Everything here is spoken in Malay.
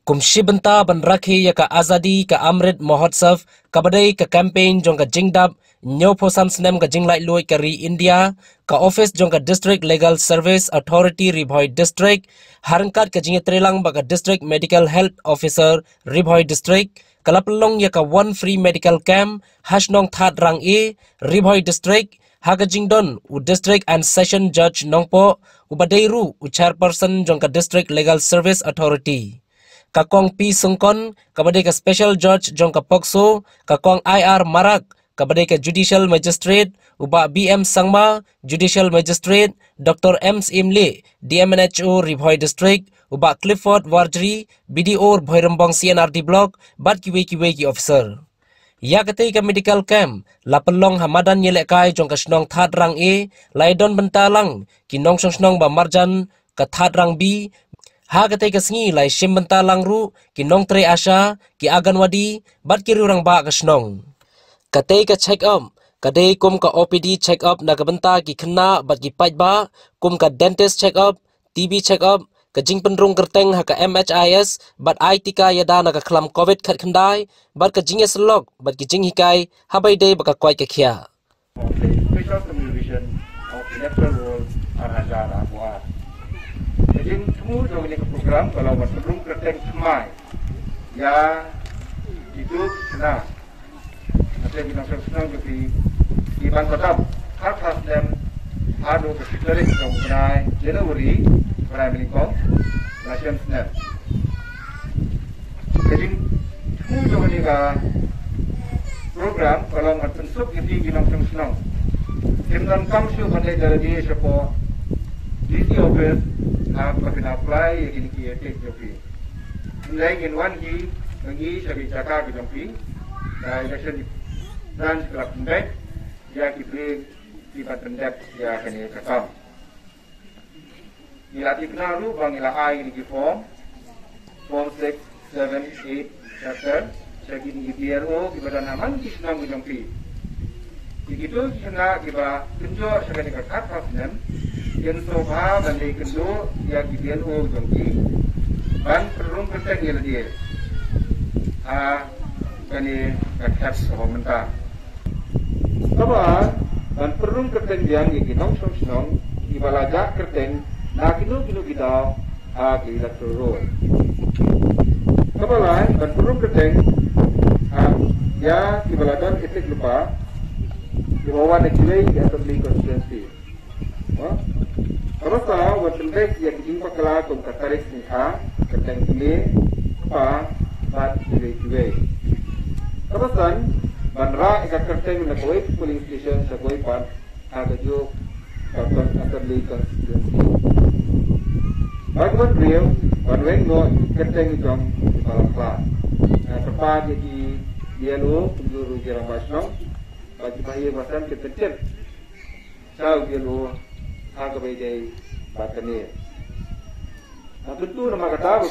Kumshi benta ban rakhi ya ka azadi ka Amrit Mahotsav kabadai ka campaign jong ka jingdap nyo phosam snem ka jinglai loi ka ri India ka office jong ka District Legal Service Authority Ribhoi District harangkat ka jinge trelang ba ka District Medical Health Officer Ribhoi District kalapalong ya ka one free medical camp hashnong that rang e Ribhoi District haga jingdon u District and Session Judge nongpo ubadairu u chairperson jong ka District Legal Service Authority kakong P. Sungkon, kabadai ka Special Judge jong ka Pokso, kakong IR Marak, kabadai ka Judicial Magistrate, uba BM Sangma, Judicial Magistrate, Dr. M. Imli, DMNHO Ribhoi District, uba Clifford Warjri, BDO Bhoirambong CNRD Block, bat kiwe officer. Ya katai ka medical camp, lapelong hamadan nyelekai jong ka snong that rang E, laidon bentalang, kinong snong ba marjan, ka that rang B, ha katai ka sngi lai shim benta langru ki nong tre asha ki agan wadi bat ki rurang ba ka snong katai ka check up kadai kum ka OPD check up na ka benta ki khna bat ki paj ba kum ka dentist check up TB check up ka jing penrung kerteng ha ka MHIS bat IT ka yada na ka khlam COVID khat khandai bat ka jing slok bat ki jing hikai habai dei ba ka kwai ka khia Special Commission of Electoral Roll Arhazara Buat. Jadi semua dalam ini program kalau belum kerteng semai, ya itu senang. Nanti kita senang jadi di Bangkok hak dan ada keseluruhan yang mengenai Januari Primary Com Nation Senang. Jadi semua dalam ini program kalau bentuk jadi kita senang. Kita kamsu pada jadi siapa di office apa kena apply ini kia take jopi. Mulai wan hi bagi sebagai cakap di jopi. Election dan sekelap pendek dia kipri di pendek dia kena cakap. Ilatih kenal lu bang ilah I ini form 6, 7, 8 chapter. Segi ni BRO kita naman di senang di jopi. Begitu kena kita tunjuk sebagai kakak pasien. Yang soha bandai kendo yang dibian jongki ban perung kertek yang dia kani kakak soha mentah apa ban perung kertek yang nong snong ibalaja kertek na kilo kita kita turun apa lain ban perung kertek ya ibalaja ketik lupa di bawah negeri atau di konstitusi Kalau waktu yang jumpa kelak untuk tarik nikah, kerjaan ini, bat kue. Terusan, bandara ikat kerjaan nak kue polling station sekue pan, ada juga kantor atau di konstitusi. Bagaimana beliau, bandara no kerjaan itu malam kelas. Tepat jadi dia lu penjuru jarang basnong, bagi bahaya bahasan ketencet. Saya dia lu agak baik batani. Nah tentu nama kata